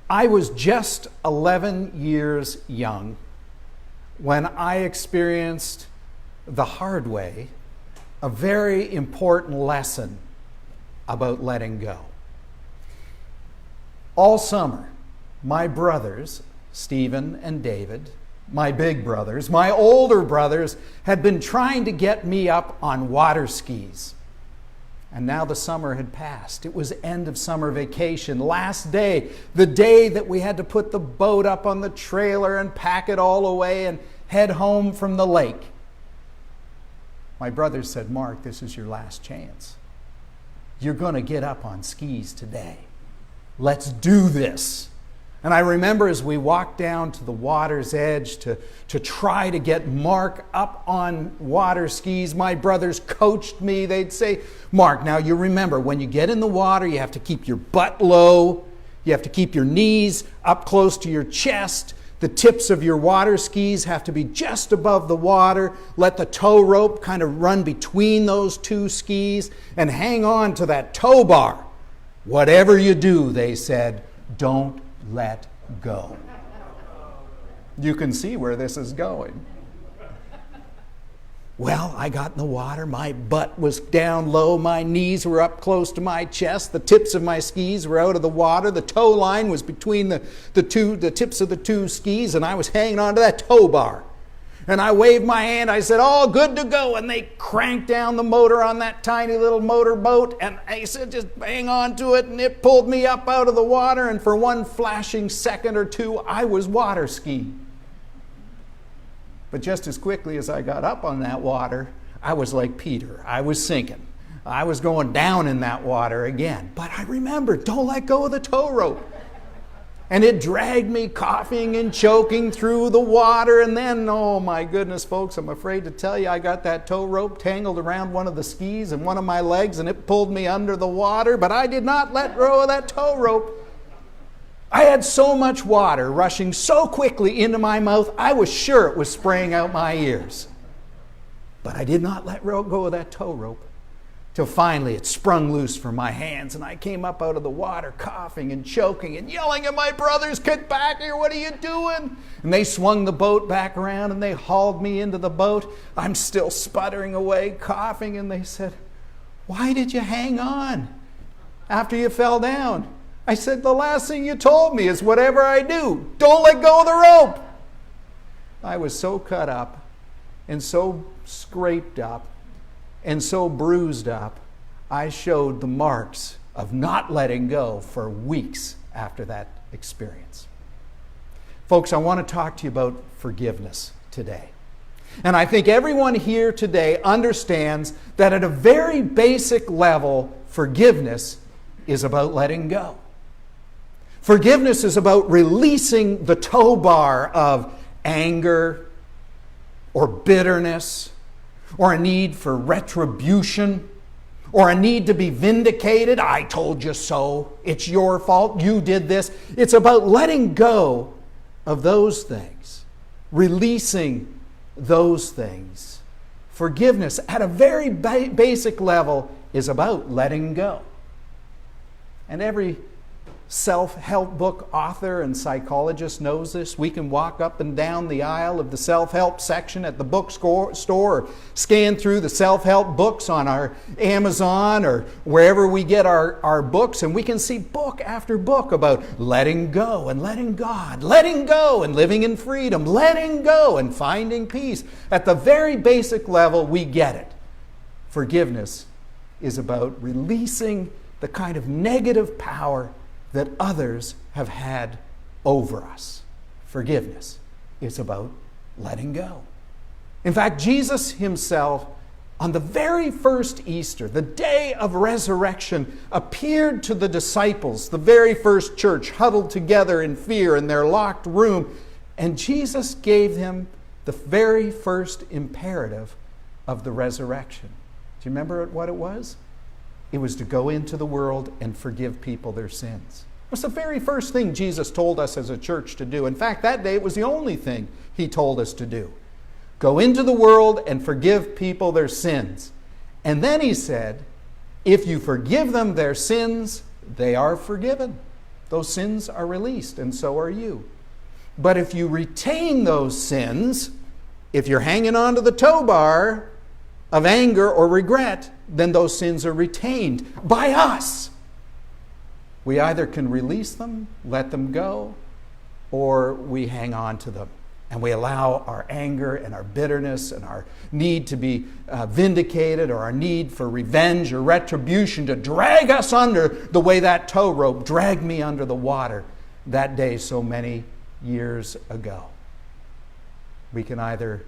I was just 11 years young when I experienced the hard way a very important lesson about letting go. All summer, my brothers, Stephen and David, my big brothers, my older brothers, had been trying to get me up on water skis. And now the summer had passed. It was end of summer vacation, last day, the day that we had to put the boat up on the trailer and pack it all away and head home from the lake. My brothers said, "Mark, this is your last chance. You're going to get up on skis today. Let's do this." And I remember as we walked down to the water's edge to try to get Mark up on water skis, my brothers coached me. They'd say, "Mark, now you remember, when you get in the water, you have to keep your butt low. You have to keep your knees up close to your chest. The tips of your water skis have to be just above the water. Let the tow rope kind of run between those two skis and hang on to that tow bar. Whatever you do," they said, "don't let go." You can see where this is going. Well, I got in the water. My butt was down low. My knees were up close to my chest. The tips of my skis were out of the water. The tow line was between the tips of the two skis, and I was hanging onto that tow bar. And I waved my hand. I said, "All good to go." And they cranked down the motor on that tiny little motor boat. And I said, "Just hang on to it." And it pulled me up out of the water. And for one flashing second or two, I was water skiing. But just as quickly as I got up on that water, I was like Peter. I was sinking. I was going down in that water again. But I remembered, don't let go of the tow rope. And it dragged me coughing and choking through the water. And then, oh my goodness, folks, I'm afraid to tell you, I got that tow rope tangled around one of the skis and one of my legs, and it pulled me under the water. But I did not let go of that tow rope. I had so much water rushing so quickly into my mouth, I was sure it was spraying out my ears. But I did not let go of that tow rope till finally it sprung loose from my hands, and I came up out of the water coughing and choking and yelling at my brothers, "Get back here, what are you doing?" And they swung the boat back around and they hauled me into the boat. I'm still sputtering away, coughing, and they said, "Why did you hang on after you fell down?" I said, "The last thing you told me is whatever I do, don't let go of the rope." I was so cut up and so scraped up and so bruised up, I showed the marks of not letting go for weeks after that experience. Folks, I want to talk to you about forgiveness today. And I think everyone here today understands that at a very basic level, forgiveness is about letting go. Forgiveness is about releasing the tow bar of anger or bitterness or a need for retribution or a need to be vindicated. "I told you so. It's your fault. You did this." It's about letting go of those things, releasing those things. Forgiveness at a very basic level is about letting go. And every self-help book author and psychologist knows this. We can walk up and down the aisle of the self-help section at the bookstore or scan through the self-help books on our Amazon or wherever we get our books, and we can see book after book about letting go and letting God, letting go and living in freedom, letting go and finding peace. At the very basic level, we get it. Forgiveness is about releasing the kind of negative power that others have had over us. Forgiveness is about letting go. In fact, Jesus himself, on the very first Easter, the day of resurrection, appeared to the disciples, the very first church, huddled together in fear in their locked room, and Jesus gave them the very first imperative of the resurrection. Do you remember what it was? It was to go into the world and forgive people their sins. It was the very first thing Jesus told us as a church to do. In fact, that day it was the only thing he told us to do. Go into the world and forgive people their sins. And then he said, if you forgive them their sins, they are forgiven. Those sins are released, and so are you. But if you retain those sins, if you're hanging on to the tow bar of anger or regret, then those sins are retained by us. We either can release them, let them go, or we hang on to them. And we allow our anger and our bitterness and our need to be vindicated, or our need for revenge or retribution to drag us under the way that tow rope dragged me under the water that day so many years ago. We can either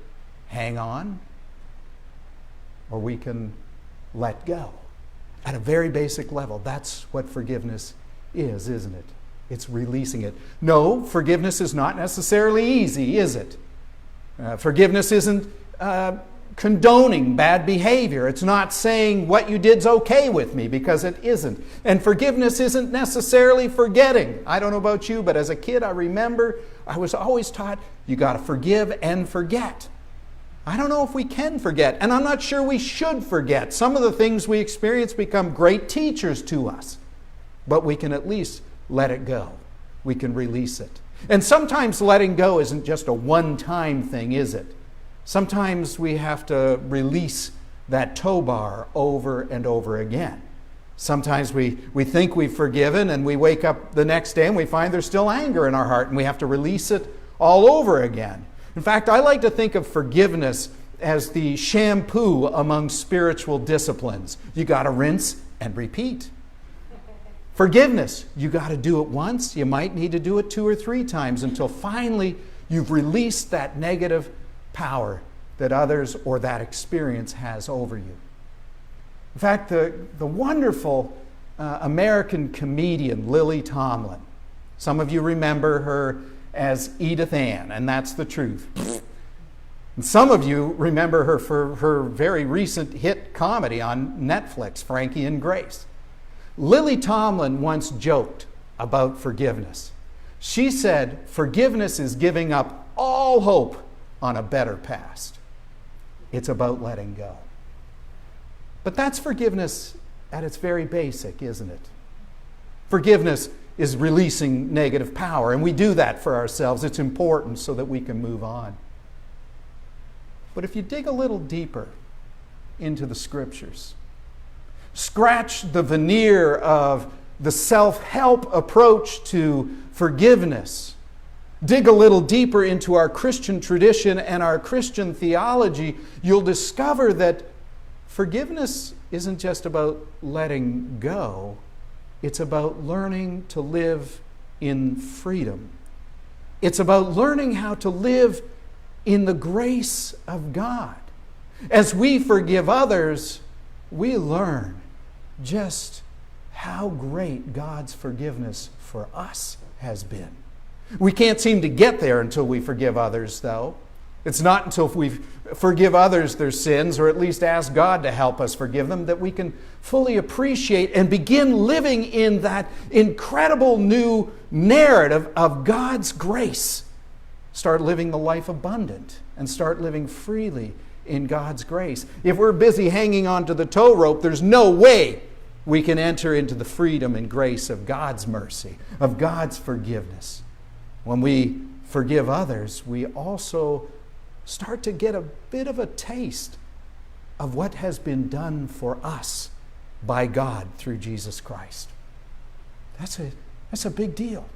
hang on or we can let go. At a very basic level, that's what forgiveness is, isn't it? It's releasing it. No, forgiveness is not necessarily easy, is it? Forgiveness isn't condoning bad behavior. It's not saying what you did's okay with me, because it isn't. And forgiveness isn't necessarily forgetting. I don't know about you, but as a kid I remember I was always taught you got to forgive and forget. I don't know if we can forget, and I'm not sure we should forget. Some of the things we experience become great teachers to us, but we can at least let it go. We can release it. And sometimes letting go isn't just a one-time thing, is it? Sometimes we have to release that tow bar over and over again. Sometimes we think we've forgiven, and we wake up the next day and we find there's still anger in our heart, and we have to release it all over again. In fact, I like to think of forgiveness as the shampoo among spiritual disciplines. You got to rinse and repeat. Forgiveness, you got to do it once. You might need to do it 2 or 3 times until finally you've released that negative power that others or that experience has over you. In fact, the wonderful American comedian Lily Tomlin, some of you remember her as Edith Ann, and that's the truth. And some of you remember her for her very recent hit comedy on Netflix, Frankie and Grace. Lily Tomlin once joked about forgiveness. She said, forgiveness is giving up all hope on a better past. It's about letting go. But that's forgiveness at its very basic, isn't it? Forgiveness is releasing negative power, and we do that for ourselves. It's important so that we can move on. But if you dig a little deeper into the Scriptures, scratch the veneer of the self-help approach to forgiveness, dig a little deeper into our Christian tradition and our Christian theology, you'll discover that forgiveness isn't just about letting go. It's about learning to live in freedom. It's about learning how to live in the grace of God. As we forgive others, we learn just how great God's forgiveness for us has been. We can't seem to get there until we forgive others, though. It's not until we forgive others their sins, or at least ask God to help us forgive them, that we can fully appreciate and begin living in that incredible new narrative of God's grace. Start living the life abundant and start living freely in God's grace. If we're busy hanging on to the tow rope, there's no way we can enter into the freedom and grace of God's mercy, of God's forgiveness. When we forgive others, we also start to get a bit of a taste of what has been done for us by God through Jesus Christ. That's a big deal.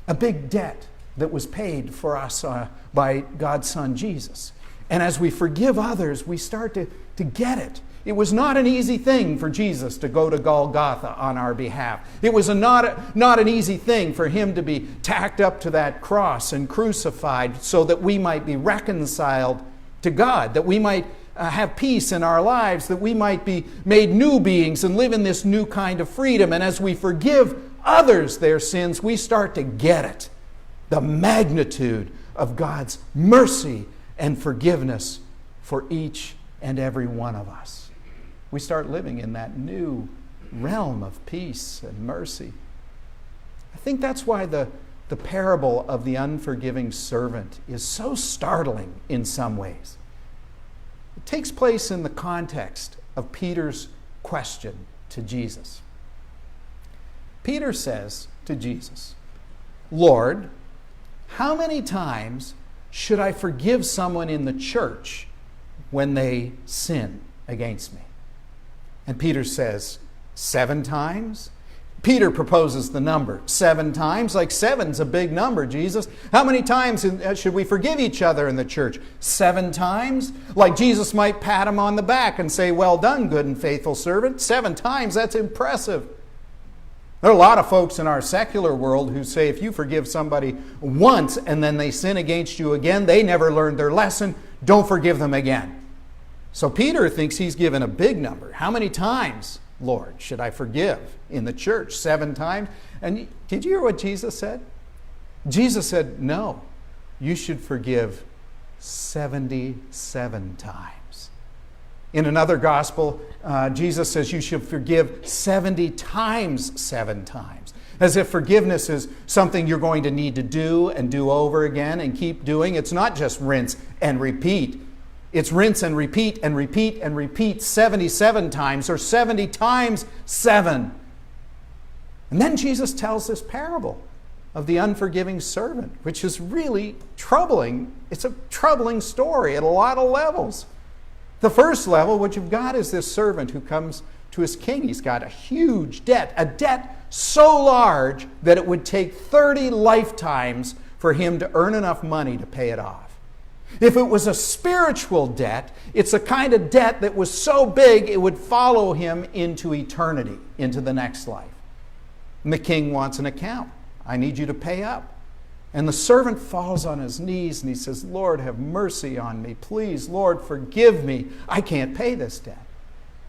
A big debt that was paid for us by God's Son, Jesus. And as we forgive others, we start to get it. It was not an easy thing for Jesus to go to Golgotha on our behalf. It was not an easy thing for him to be tacked up to that cross and crucified so that we might be reconciled to God, that we might have peace in our lives, that we might be made new beings and live in this new kind of freedom. And as we forgive others their sins, we start to get it. The magnitude of God's mercy and forgiveness for each and every one of us. We start living in that new realm of peace and mercy. I think that's why the parable of the unforgiving servant is so startling in some ways. It takes place in the context of Peter's question to Jesus. Peter says to Jesus, Lord, how many times should I forgive someone in the church when they sin against me? And Peter says, 7 times? Peter proposes the number 7 times. Like 7's a big number, Jesus. How many times should we forgive each other in the church? 7 times? Like Jesus might pat him on the back and say, well done, good and faithful servant. 7 times, that's impressive. There are a lot of folks in our secular world who say if you forgive somebody once and then they sin against you again, they never learned their lesson, don't forgive them again. So Peter thinks he's given a big number. How many times, Lord, should I forgive in the church? 7 times? And did you hear what Jesus said? Jesus said, no, you should forgive 77 times. In another gospel, Jesus says you should forgive 70 times 7 times. As if forgiveness is something you're going to need to do and do over again and keep doing. It's not just rinse and repeat. It's rinse and repeat and repeat and repeat 77 times or 70 times 7. And then Jesus tells this parable of the unforgiving servant, which is really troubling. It's a troubling story at a lot of levels. The first level, what you've got is this servant who comes to his king. He's got a huge debt, a debt so large that it would take 30 lifetimes for him to earn enough money to pay it off. If it was a spiritual debt, it's a kind of debt that was so big it would follow him into eternity, into the next life. And the king wants an account. I need you to pay up. And the servant falls on his knees and he says, Lord, have mercy on me. Please, Lord, forgive me. I can't pay this debt.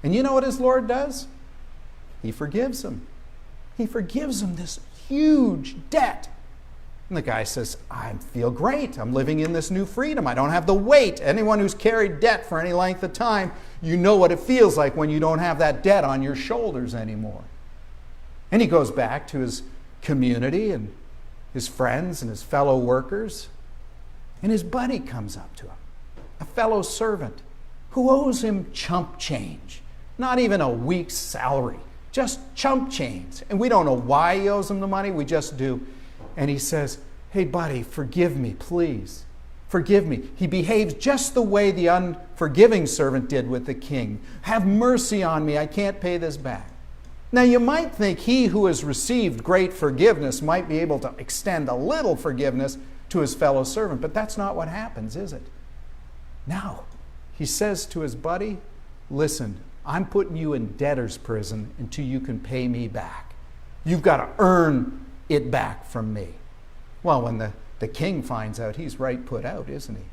And you know what his Lord does? He forgives him. He forgives him this huge debt. And the guy says, I feel great. I'm living in this new freedom. I don't have the weight. Anyone who's carried debt for any length of time, you know what it feels like when you don't have that debt on your shoulders anymore. And he goes back to his community and his friends and his fellow workers. And his buddy comes up to him, a fellow servant who owes him chump change. Not even a week's salary, just chump change. And we don't know why he owes him the money, we just do. And he says, hey buddy, forgive me, please. Forgive me. He behaves just the way the unforgiving servant did with the king. Have mercy on me, I can't pay this back. Now you might think he who has received great forgiveness might be able to extend a little forgiveness to his fellow servant, but that's not what happens, is it? No. He says to his buddy, listen, I'm putting you in debtor's prison until you can pay me back. You've got to earn it back from me. Well, when the king finds out, he's right put out, isn't he?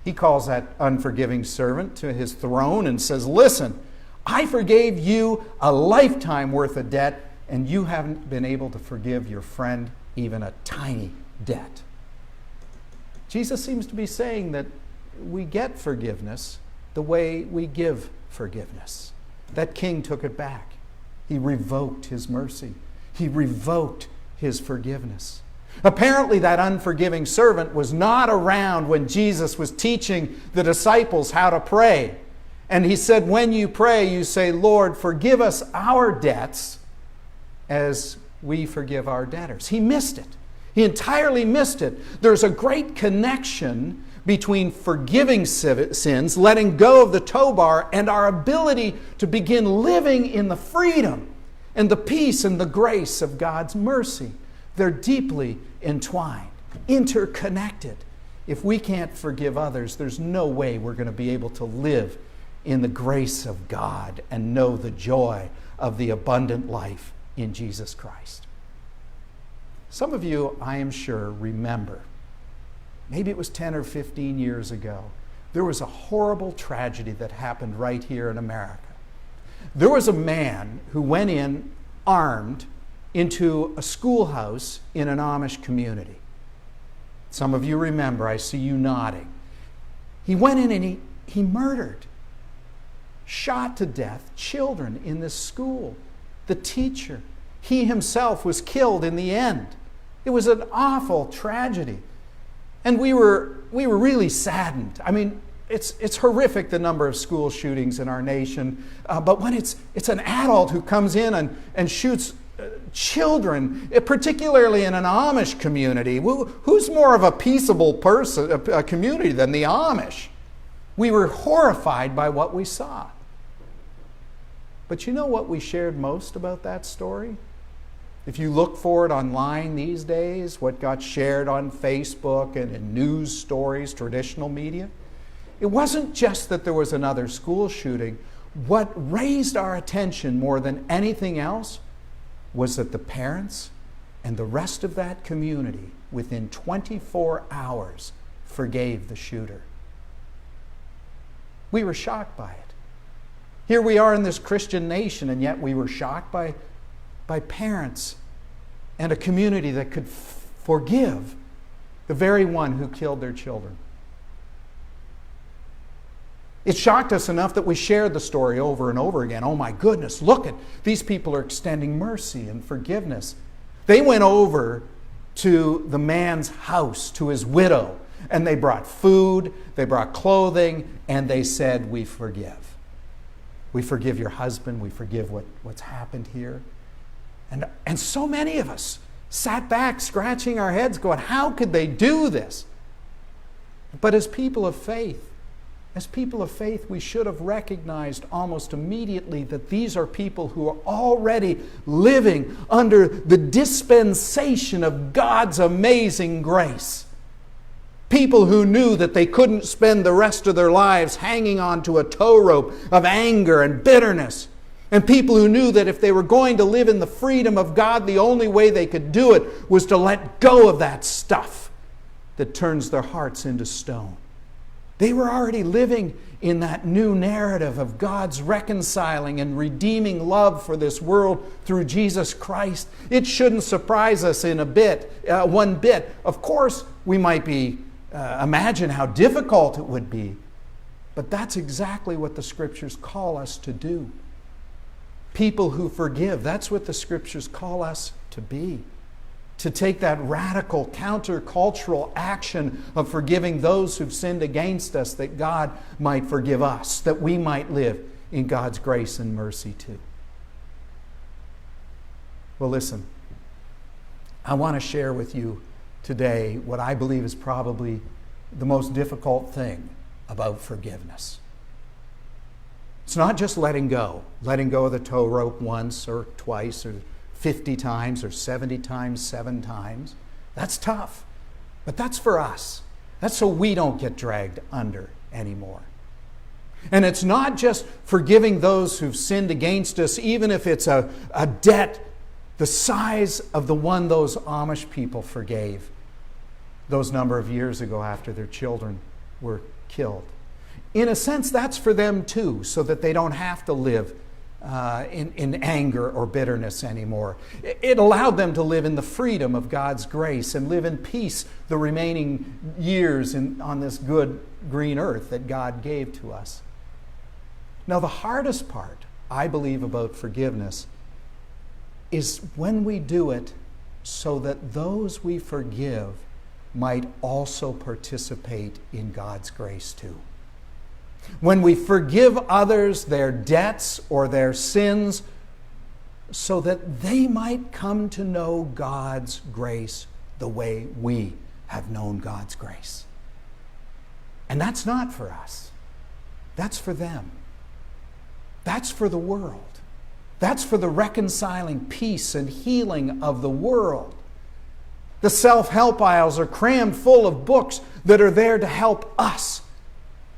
He calls that unforgiving servant to his throne and says, listen, I forgave you a lifetime worth of debt, and you haven't been able to forgive your friend even a tiny debt. Jesus seems to be saying that we get forgiveness the way we give forgiveness. That king took it back. He revoked his mercy. He revoked his forgiveness. Apparently, that unforgiving servant was not around when Jesus was teaching the disciples how to pray. And he said, when you pray, you say, Lord, forgive us our debts as we forgive our debtors. He missed it. He entirely missed it. There's a great connection between forgiving sins, letting go of the tow bar, and our ability to begin living in the freedom and the peace and the grace of God's mercy. They're deeply entwined, interconnected. If we can't forgive others, there's no way we're going to be able to live in the grace of God and know the joy of the abundant life in Jesus Christ. Some of you, I am sure, remember, maybe it was 10 or 15 years ago, there was a horrible tragedy that happened right here in America. There was a man who went in armed into a schoolhouse in an Amish community. Some of you remember, I see you nodding. He went in and he murdered, shot to death children in this school. The teacher, he himself was killed in the end. It was an awful tragedy. And we were really saddened. I mean, it's horrific, the number of school shootings in our nation. But when it's an adult who comes in and shoots children, particularly in an Amish community. Who's more of a peaceable person, a community than the Amish? We were horrified by what we saw. But you know what we shared most about that story? If you look for it online these days, what got shared on Facebook and in news stories, traditional media, it wasn't just that there was another school shooting. What raised our attention more than anything else was that the parents and the rest of that community, within 24 hours, forgave the shooter. We were shocked by it. Here we are in this Christian nation, and yet we were shocked by parents and a community that could forgive the very one who killed their children. It shocked us enough that we shared the story over and over again. Oh my goodness, look at these people are extending mercy and forgiveness. They went over to the man's house, to his widow, and they brought food, they brought clothing, and they said, we forgive. We forgive your husband, we forgive what's happened here. And so many of us sat back scratching our heads going, how could they do this? But as people of faith, we should have recognized almost immediately that these are people who are already living under the dispensation of God's amazing grace. People who knew that they couldn't spend the rest of their lives hanging on to a tow rope of anger and bitterness. And people who knew that if they were going to live in the freedom of God, the only way they could do it was to let go of that stuff that turns their hearts into stone. They were already living in that new narrative of God's reconciling and redeeming love for this world through Jesus Christ. It shouldn't surprise us in one bit. Of course, we might imagine how difficult it would be, but that's exactly what the Scriptures call us to do. People who forgive, that's what the Scriptures call us to be. To take that radical countercultural action of forgiving those who've sinned against us, that God might forgive us, that we might live in God's grace and mercy too. Well, listen, I want to share with you today what I believe is probably the most difficult thing about forgiveness. It's not just letting go of the tow rope once or twice or 50 times or 70 times, 7 times. That's tough. But that's for us. That's so we don't get dragged under anymore. And it's not just forgiving those who've sinned against us, even if it's a debt the size of the one those Amish people forgave those number of years ago after their children were killed. In a sense, that's for them too, so that they don't have to live in anger or bitterness anymore. It allowed them to live in the freedom of God's grace and live in peace the remaining years on this good green earth that God gave to us. Now, the hardest part, I believe, about forgiveness is when we do it so that those we forgive might also participate in God's grace too. When we forgive others their debts or their sins so that they might come to know God's grace the way we have known God's grace. And that's not for us. That's for them. That's for the world. That's for the reconciling peace and healing of the world. The self-help aisles are crammed full of books that are there to help us.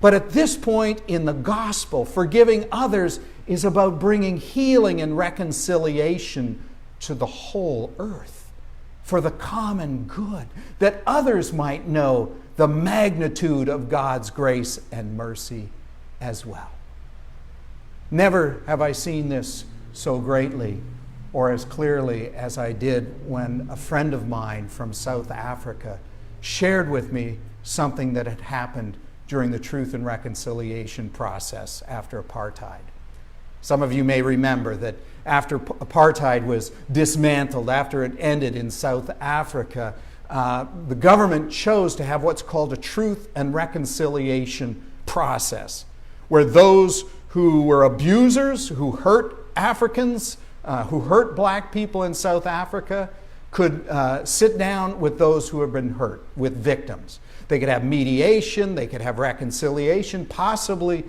But at this point in the gospel, forgiving others is about bringing healing and reconciliation to the whole earth for the common good, that others might know the magnitude of God's grace and mercy as well. Never have I seen this so greatly or as clearly as I did when a friend of mine from South Africa shared with me something that had happened during the Truth and Reconciliation process after apartheid. Some of you may remember that after apartheid was dismantled, after it ended in South Africa, the government chose to have what's called a Truth and Reconciliation process, where those who were abusers, who hurt Africans who hurt black people in South Africa could sit down with those who have been hurt, with victims. They could have mediation, they could have reconciliation, possibly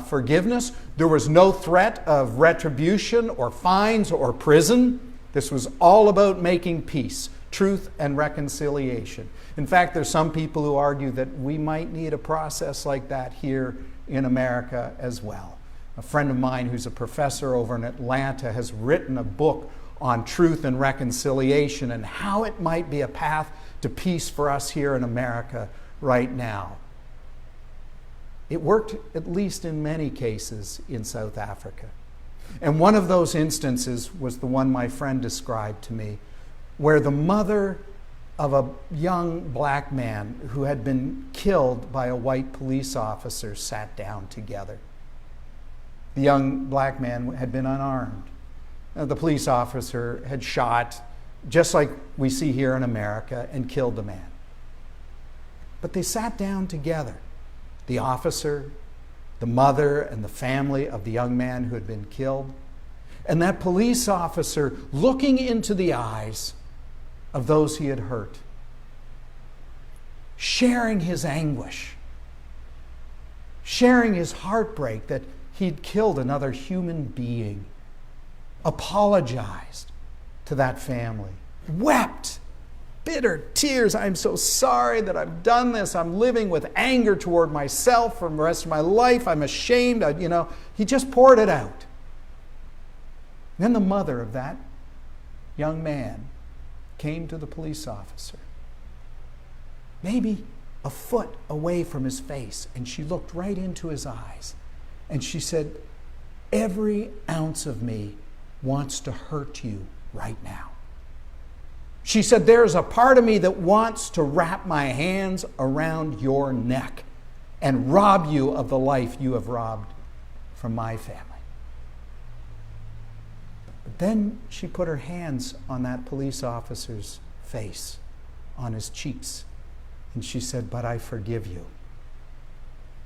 forgiveness. There was no threat of retribution or fines or prison. This was all about making peace, truth, and reconciliation. In fact, there's some people who argue that we might need a process like that here in America as well. A friend of mine who's a professor over in Atlanta has written a book on truth and reconciliation and how it might be a path to peace for us here in America right now. It worked, at least in many cases, in South Africa. And one of those instances was the one my friend described to me, where the mother of a young black man who had been killed by a white police officer sat down together. The young black man had been unarmed. The police officer had shot, just like we see here in America, and killed the man. But they sat down together, the officer, the mother, and the family of the young man who had been killed. And that police officer looking into the eyes of those he had hurt, sharing his anguish, sharing his heartbreak that he'd killed another human being, apologized to that family, wept bitter tears. I'm so sorry that I've done this. I'm living with anger toward myself for the rest of my life. I'm ashamed. He just poured it out. Then the mother of that young man came to the police officer, maybe a foot away from his face, and she looked right into his eyes, and she said, "Every ounce of me wants to hurt you right now." She said, "There's a part of me that wants to wrap my hands around your neck and rob you of the life you have robbed from my family." But then she put her hands on that police officer's face, on his cheeks, and she said, "But I forgive you.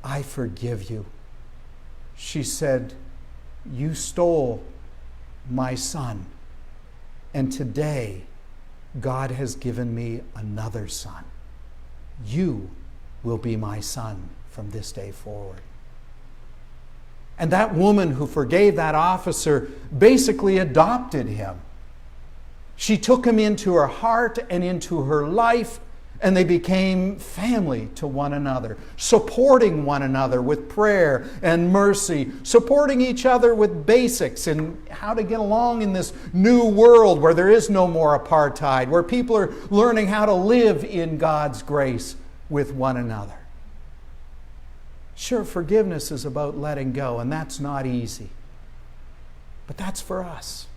I forgive you." She said, "You stole my son, and today God has given me another son. You will be my son from this day forward." And that woman who forgave that officer basically adopted him. She took him into her heart and into her life, and they became family to one another, supporting one another with prayer and mercy, supporting each other with basics and how to get along in this new world where there is no more apartheid, where people are learning how to live in God's grace with one another. Sure, forgiveness is about letting go, and that's not easy. But that's for us.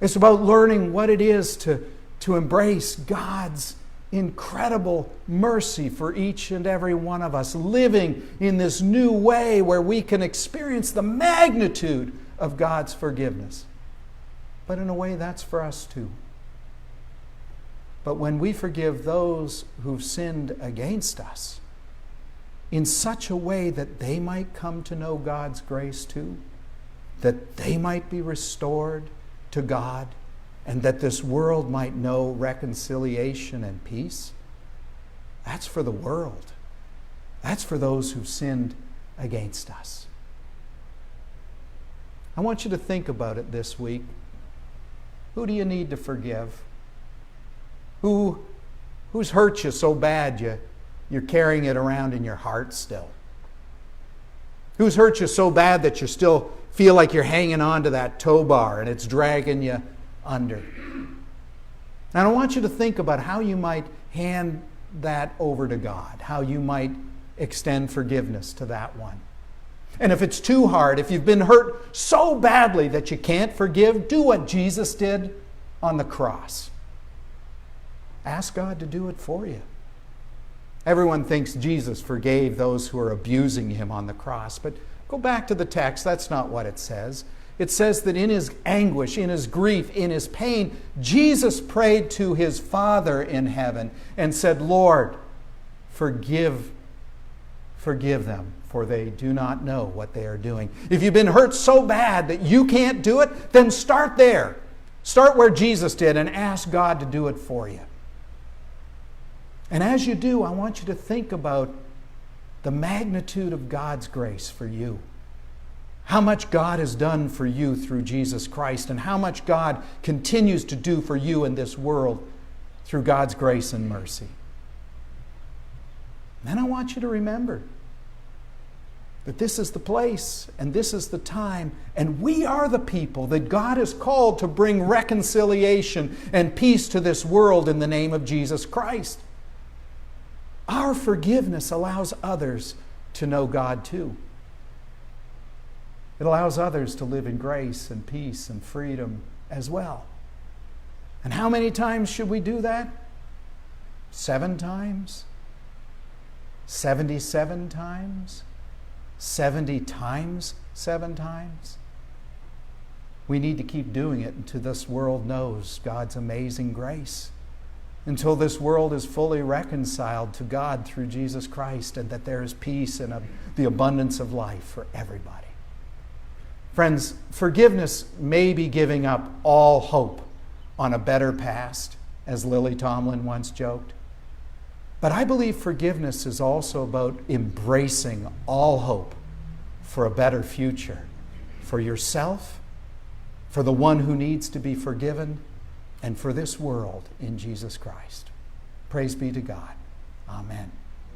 It's about learning what it is to embrace God's incredible mercy for each and every one of us, living in this new way where we can experience the magnitude of God's forgiveness. But in a way, that's for us too. But when we forgive those who've sinned against us in such a way that they might come to know God's grace too, that they might be restored to God, and that this world might know reconciliation and peace, that's for the world. That's for those who've sinned against us. I want you to think about it this week. Who do you need to forgive? Who's hurt you so bad you're carrying it around in your heart still? Who's hurt you so bad that you still feel like you're hanging on to that tow bar and it's dragging you under? And I want you to think about how you might hand that over to God, how you might extend forgiveness to that one. And if it's too hard, if you've been hurt so badly that you can't forgive, do what Jesus did on the cross. Ask God to do it for you. Everyone thinks Jesus forgave those who are abusing him on the cross, but go back to the text. That's not what it says. It says that in his anguish, in his grief, in his pain, Jesus prayed to his Father in heaven and said, "Lord, forgive Forgive them, for they do not know what they are doing. If you've been hurt so bad that you can't do it, then start there. Start where Jesus did and ask God to do it for you. And as you do, I want you to think about the magnitude of God's grace for you. How much God has done for you through Jesus Christ, and how much God continues to do for you in this world through God's grace and mercy. Then I want you to remember that this is the place and this is the time, and we are the people that God has called to bring reconciliation and peace to this world in the name of Jesus Christ. Our forgiveness allows others to know God too. It allows others to live in grace and peace and freedom as well. And how many times should we do that? 7 times? 77 times? 70 times 7 times? We need to keep doing it until this world knows God's amazing grace. Until this world is fully reconciled to God through Jesus Christ, and that there is peace and the abundance of life for everybody. Friends, forgiveness may be giving up all hope on a better past, as Lily Tomlin once joked. But I believe forgiveness is also about embracing all hope for a better future, for yourself, for the one who needs to be forgiven, and for this world in Jesus Christ. Praise be to God. Amen.